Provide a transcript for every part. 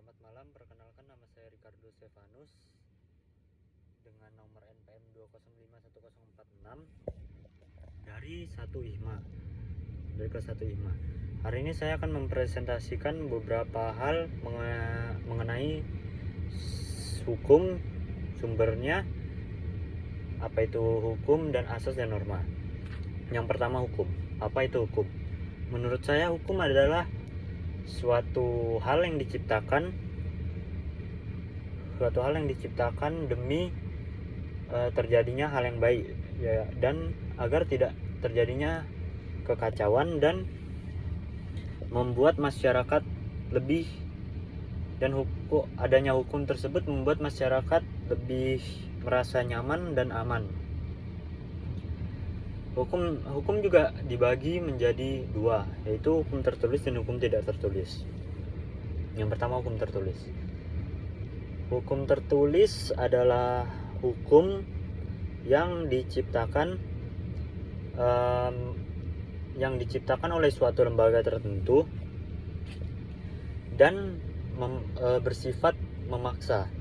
Selamat malam, perkenalkan nama saya Ricardo Stefanus dengan nomor NPM 2051046 dari kelas 1 IMA. Hari ini saya akan mempresentasikan beberapa hal mengenai hukum, sumbernya, apa itu hukum dan asas dan norma. Yang pertama, hukum. Apa itu hukum? Menurut saya hukum adalah suatu hal yang diciptakan demi terjadinya hal yang baik, ya, dan agar tidak terjadinya kekacauan dan membuat masyarakat lebih, dan adanya hukum tersebut membuat masyarakat lebih merasa nyaman dan aman. Hukum juga dibagi menjadi dua, yaitu hukum tertulis dan hukum tidak tertulis. Yang pertama, hukum tertulis. Hukum tertulis adalah hukum yang diciptakan oleh suatu lembaga tertentu dan bersifat memaksa.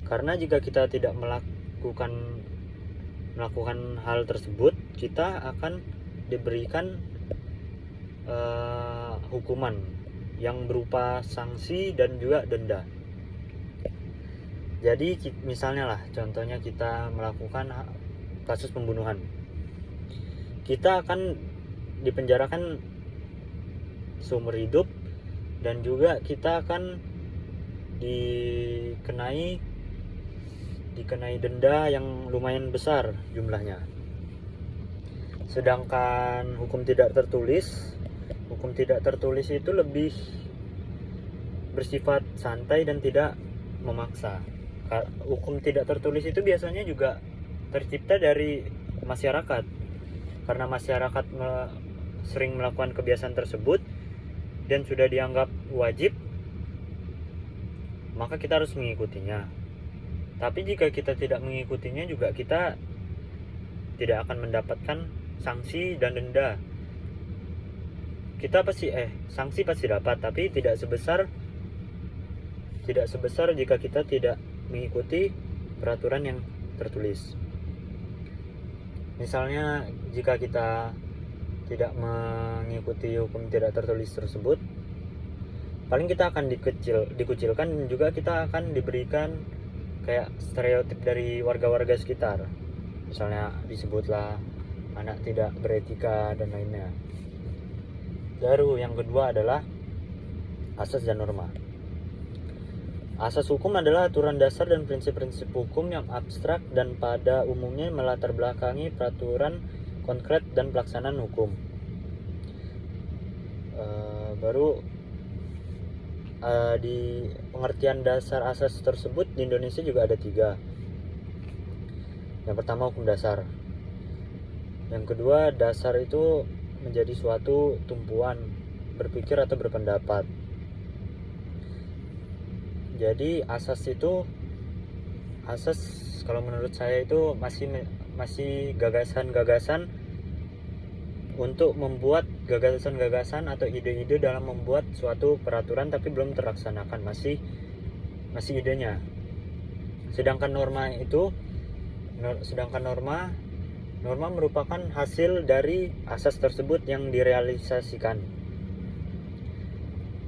Karena jika kita tidak melakukan hal tersebut, kita akan diberikan hukuman yang berupa sanksi dan juga denda. Jadi misalnya lah, contohnya kita melakukan kasus pembunuhan, kita akan dipenjarakan seumur hidup, dan juga kita akan dikenai denda yang lumayan besar jumlahnya. Sedangkan hukum tidak tertulis itu lebih bersifat santai dan tidak memaksa. Hukum tidak tertulis itu biasanya juga tercipta dari masyarakat, karena masyarakat sering melakukan kebiasaan tersebut dan sudah dianggap wajib, maka kita harus mengikutinya. Tapi jika kita tidak mengikutinya juga, kita tidak akan mendapatkan sanksi dan denda. Sanksi pasti dapat, tapi tidak sebesar jika kita tidak mengikuti peraturan yang tertulis. Misalnya, jika kita tidak mengikuti hukum tidak tertulis tersebut, paling kita akan dikucilkan, dan juga kita akan diberikan kayak stereotip dari warga-warga sekitar. Misalnya disebutlah anak tidak beretika dan lainnya. Baru yang kedua adalah asas dan norma. Asas hukum adalah aturan dasar dan prinsip-prinsip hukum yang abstrak dan pada umumnya melatar belakangi peraturan konkret dan pelaksanaan hukum. Di pengertian dasar asas tersebut di Indonesia juga ada 3. Yang pertama, hukum dasar. Yang kedua, dasar itu menjadi suatu tumpuan berpikir atau berpendapat. Jadi asas kalau menurut saya itu masih gagasan-gagasan untuk membuat gagasan-gagasan atau ide-ide dalam membuat suatu peraturan, tapi belum terlaksanakan, masih idenya. Sedangkan norma merupakan hasil dari asas tersebut yang direalisasikan.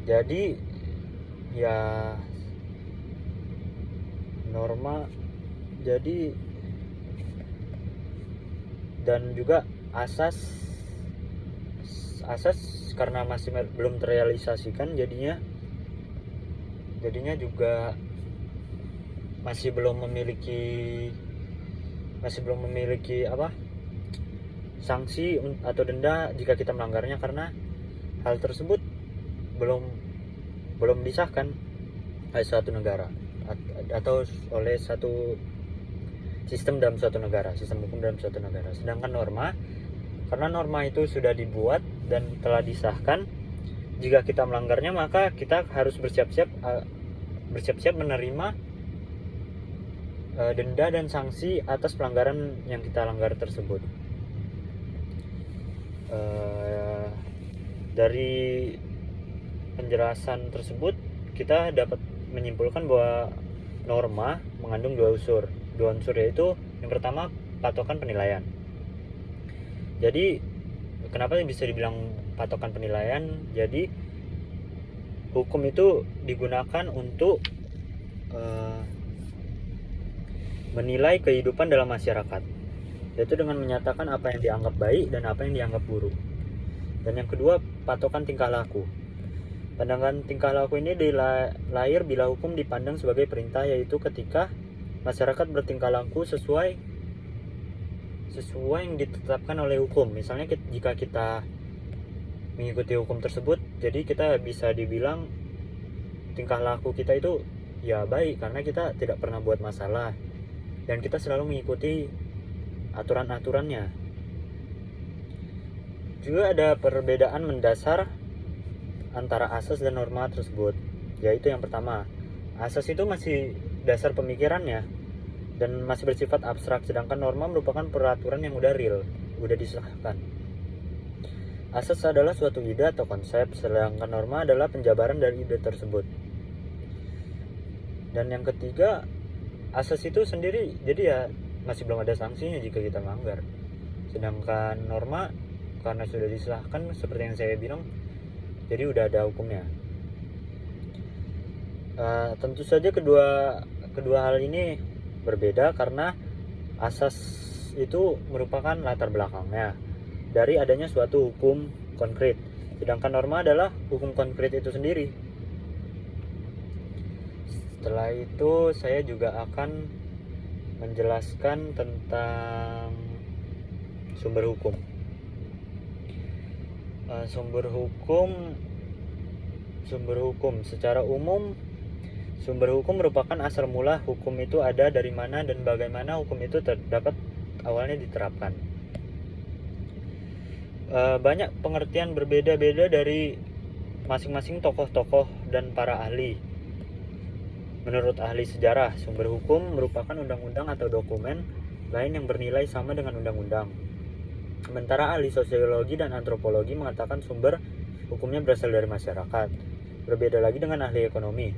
Jadi ya, norma dan juga asas karena masih belum terrealisasikan, jadinya juga masih belum memiliki sanksi atau denda jika kita melanggarnya, karena hal tersebut belum disahkan oleh suatu negara atau oleh satu sistem hukum dalam suatu negara. Sedangkan karena norma itu sudah dibuat dan telah disahkan, jika kita melanggarnya maka kita harus bersiap-siap menerima denda dan sanksi atas pelanggaran yang kita langgar tersebut. Dari penjelasan tersebut kita dapat menyimpulkan bahwa norma mengandung dua unsur yaitu yang pertama patokan penilaian. Jadi kenapa bisa dibilang patokan penilaian? Jadi hukum itu digunakan untuk menilai kehidupan dalam masyarakat, yaitu dengan menyatakan apa yang dianggap baik dan apa yang dianggap buruk. Dan yang kedua, patokan tingkah laku. Pandangan tingkah laku ini lahir bila hukum dipandang sebagai perintah, yaitu ketika masyarakat bertingkah laku sesuai yang ditetapkan oleh hukum. Misalnya jika kita mengikuti hukum tersebut, jadi kita bisa dibilang tingkah laku kita itu ya baik karena kita tidak pernah buat masalah dan kita selalu mengikuti aturan-aturannya. Juga ada perbedaan mendasar antara asas dan norma tersebut, yaitu yang pertama, asas itu masih dasar pemikirannya dan masih bersifat abstrak, sedangkan norma merupakan peraturan yang udah real, udah disahkan. Asas adalah suatu ide atau konsep, sedangkan norma adalah penjabaran dari ide tersebut. Dan yang ketiga, asas itu sendiri jadi ya masih belum ada sanksinya jika kita melanggar. Sedangkan norma karena sudah disahkan seperti yang saya bilang, jadi udah ada hukumnya. Tentu saja kedua hal ini berbeda karena asas itu merupakan latar belakangnya dari adanya suatu hukum konkret, sedangkan norma adalah hukum konkret itu sendiri. Setelah itu saya juga akan menjelaskan tentang sumber hukum. Sumber hukum secara umum, sumber hukum merupakan asal mula hukum itu ada dari mana dan bagaimana hukum itu dapat awalnya diterapkan. Banyak pengertian berbeda-beda dari masing-masing tokoh-tokoh dan para ahli. Menurut ahli sejarah, sumber hukum merupakan undang-undang atau dokumen lain yang bernilai sama dengan undang-undang. Sementara ahli sosiologi dan antropologi mengatakan sumber hukumnya berasal dari masyarakat. Berbeda lagi dengan ahli ekonomi.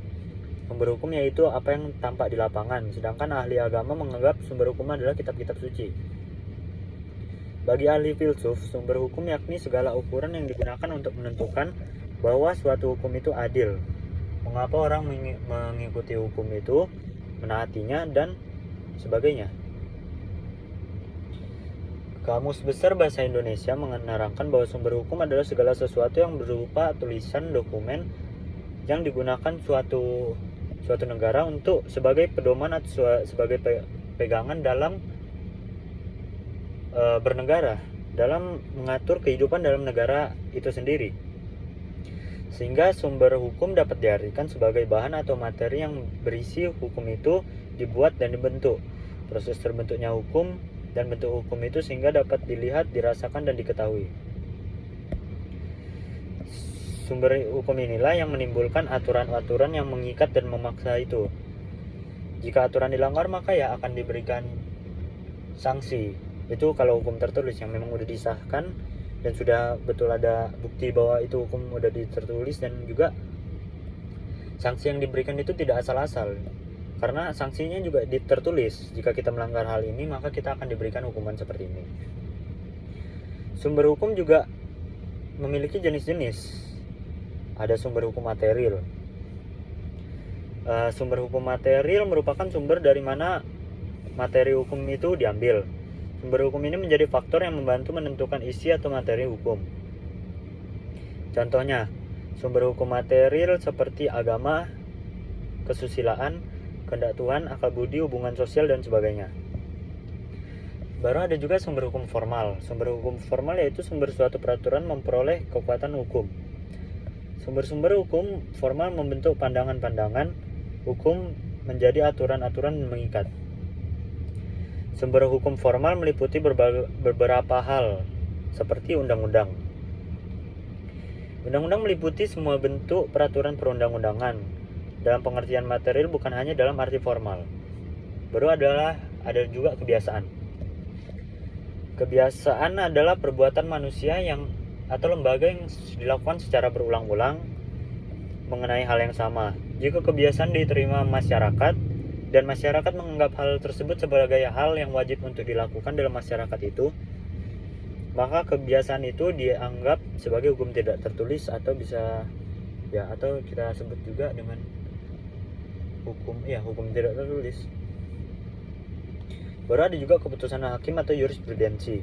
Sumber hukum yaitu apa yang tampak di lapangan, sedangkan ahli agama menganggap sumber hukum adalah kitab-kitab suci. Bagi ahli filsuf, sumber hukum yakni segala ukuran yang digunakan untuk menentukan bahwa suatu hukum itu adil. Mengapa orang mengikuti hukum itu, menaatinya, dan sebagainya. Kamus Besar Bahasa Indonesia menerangkan bahwa sumber hukum adalah segala sesuatu yang berupa tulisan dokumen yang digunakan suatu negara untuk sebagai pedoman atau sebagai pegangan dalam bernegara, dalam mengatur kehidupan dalam negara itu sendiri. Sehingga sumber hukum dapat diartikan sebagai bahan atau materi yang berisi hukum itu dibuat dan dibentuk. Proses terbentuknya hukum dan bentuk hukum itu sehingga dapat dilihat, dirasakan, dan diketahui. Sumber hukum inilah yang menimbulkan aturan-aturan yang mengikat dan memaksa itu. Jika aturan dilanggar maka ya akan diberikan sanksi. Itu kalau hukum tertulis yang memang sudah disahkan dan sudah betul ada bukti bahwa itu hukum udah tertulis, dan juga sanksi yang diberikan itu tidak asal-asal karena sanksinya juga tertulis. Jika kita melanggar hal ini maka kita akan diberikan hukuman seperti ini. Sumber hukum juga memiliki jenis-jenis. Ada sumber hukum material. Sumber hukum material merupakan sumber dari mana materi hukum itu diambil. Sumber hukum ini menjadi faktor yang membantu menentukan isi atau materi hukum. Contohnya, sumber hukum material seperti agama, kesusilaan, kehendak Tuhan, akal budi, hubungan sosial, dan sebagainya. Baru ada juga sumber hukum formal. Sumber hukum formal yaitu sumber suatu peraturan memperoleh kekuatan hukum. Sumber-sumber hukum formal membentuk pandangan-pandangan hukum menjadi aturan-aturan yang mengikat. Sumber hukum formal meliputi beberapa hal, seperti undang-undang. Undang-undang meliputi semua bentuk peraturan perundang-undangan, dalam pengertian material bukan hanya dalam arti formal. Baru ada juga kebiasaan. Kebiasaan adalah perbuatan manusia atau lembaga yang dilakukan secara berulang-ulang mengenai hal yang sama. Jika kebiasaan diterima masyarakat dan masyarakat menganggap hal tersebut sebagai hal yang wajib untuk dilakukan dalam masyarakat itu, maka kebiasaan itu dianggap sebagai hukum tidak tertulis, atau bisa ya, atau kita sebut juga dengan hukum tidak tertulis. Baru ada juga keputusan hakim atau jurisprudensi.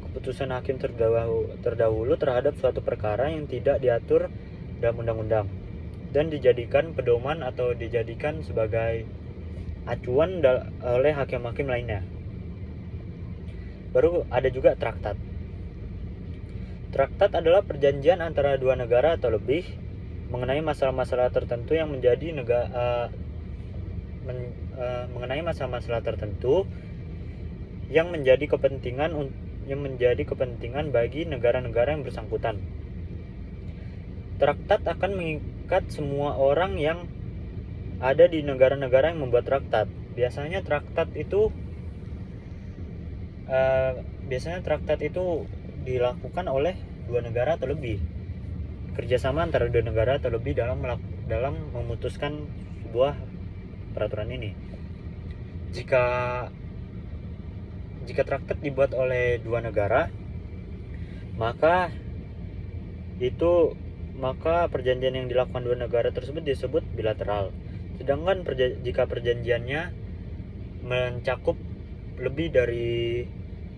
Keputusan hakim terdahulu terhadap suatu perkara yang tidak diatur dalam undang-undang dan dijadikan pedoman atau dijadikan sebagai acuan oleh hakim-hakim lainnya. Baru ada juga traktat. Traktat adalah perjanjian antara dua negara atau lebih mengenai masalah-masalah tertentu yang menjadi mengenai masalah-masalah tertentu yang menjadi kepentingan bagi negara-negara yang bersangkutan. Traktat akan mengikat semua orang yang ada di negara-negara yang membuat traktat. Biasanya traktat itu dilakukan oleh dua negara atau lebih. Kerjasama antara dua negara atau lebih dalam memutuskan sebuah peraturan ini. Jika traktat dibuat oleh dua negara, maka perjanjian yang dilakukan dua negara tersebut disebut bilateral. Sedangkan jika perjanjiannya mencakup lebih dari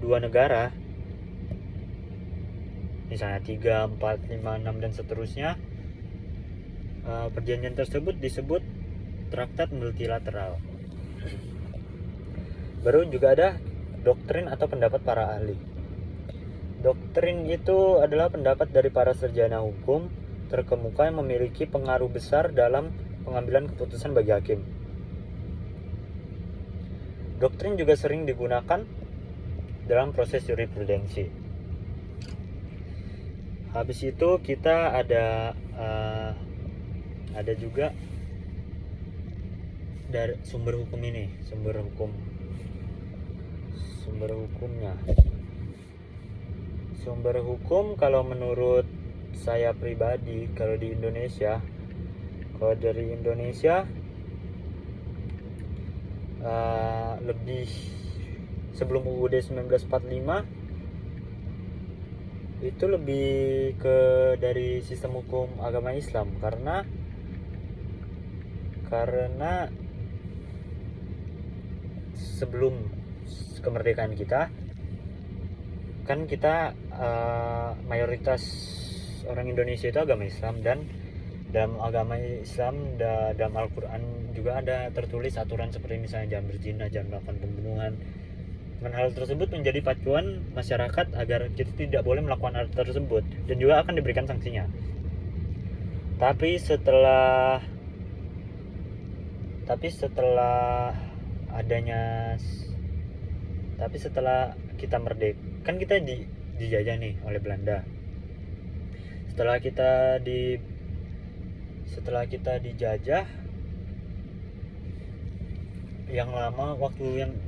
dua negara, misalnya 3, 4, 5, 6 dan seterusnya, perjanjian tersebut disebut traktat multilateral. Baru juga ada doktrin atau pendapat para ahli. Doktrin itu adalah pendapat dari para sarjana hukum terkemuka yang memiliki pengaruh besar dalam pengambilan keputusan bagi hakim. Doktrin juga sering digunakan dalam proses jurisprudensi. Habis itu kita ada juga dari sumber hukumnya. Sumber hukum kalau menurut saya pribadi, kalau dari Indonesia lebih sebelum UUD 1945 itu lebih ke dari sistem hukum agama Islam, karena sebelum kemerdekaan kita kan kita mayoritas orang Indonesia itu agama Islam, dan dalam agama Islam dalam Al-Quran juga ada tertulis aturan seperti misalnya jangan berzina, jangan melakukan pembunuhan. Dan hal tersebut menjadi pacuan masyarakat agar kita tidak boleh melakukan hal tersebut, dan juga akan diberikan sanksinya. Tapi setelah kita merdeka, kan kita dijajah nih oleh Belanda. Setelah kita dijajah yang lama,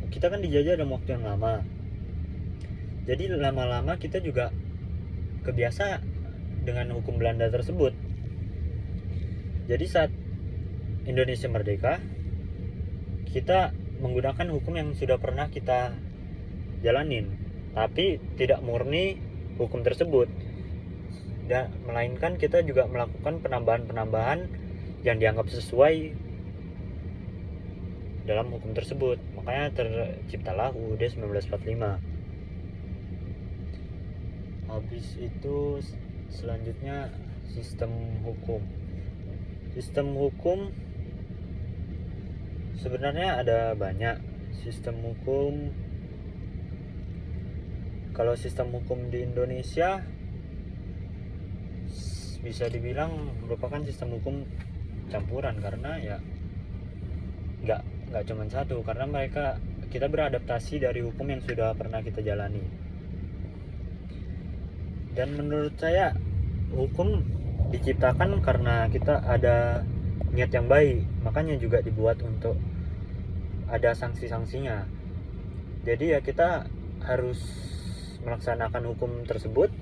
kita kan dijajah dalam waktu yang lama. Jadi lama-lama kita juga kebiasa dengan hukum Belanda tersebut. Jadi saat Indonesia merdeka, kita menggunakan hukum yang sudah pernah kita jalanin, tapi tidak murni hukum tersebut, melainkan kita juga melakukan penambahan-penambahan yang dianggap sesuai dalam hukum tersebut. Makanya terciptalah UUD 1945. Habis itu selanjutnya sistem hukum sebenarnya ada banyak sistem hukum. Kalau sistem hukum di Indonesia bisa dibilang merupakan sistem hukum campuran, karena ya nggak cuma satu, karena kita beradaptasi dari hukum yang sudah pernah kita jalani. Dan menurut saya hukum diciptakan karena kita ada niat yang baik, makanya juga dibuat untuk ada sanksi-sanksinya. Jadi ya kita harus melaksanakan hukum tersebut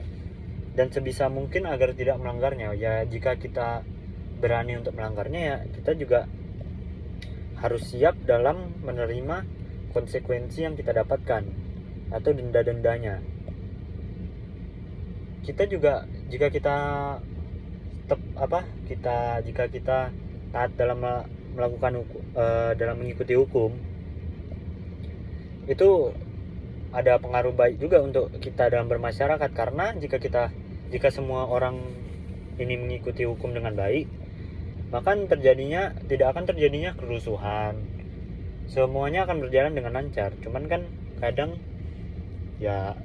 dan sebisa mungkin agar tidak melanggarnya. Ya jika kita berani untuk melanggarnya, ya kita juga harus siap dalam menerima konsekuensi yang kita dapatkan atau denda-dendanya. Kita juga jika kita jika kita taat dalam melakukan dalam mengikuti hukum, itu ada pengaruh baik juga untuk kita dalam bermasyarakat, karena jika semua orang ini mengikuti hukum dengan baik, maka tidak akan terjadinya kerusuhan, semuanya akan berjalan dengan lancar. Cuman kan kadang ya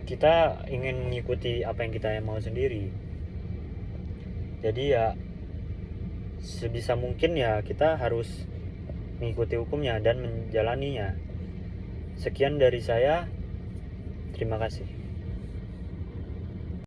kita ingin mengikuti apa yang kita mau sendiri, jadi ya sebisa mungkin ya kita harus mengikuti hukumnya dan menjalaninya. Sekian dari saya, terima kasih.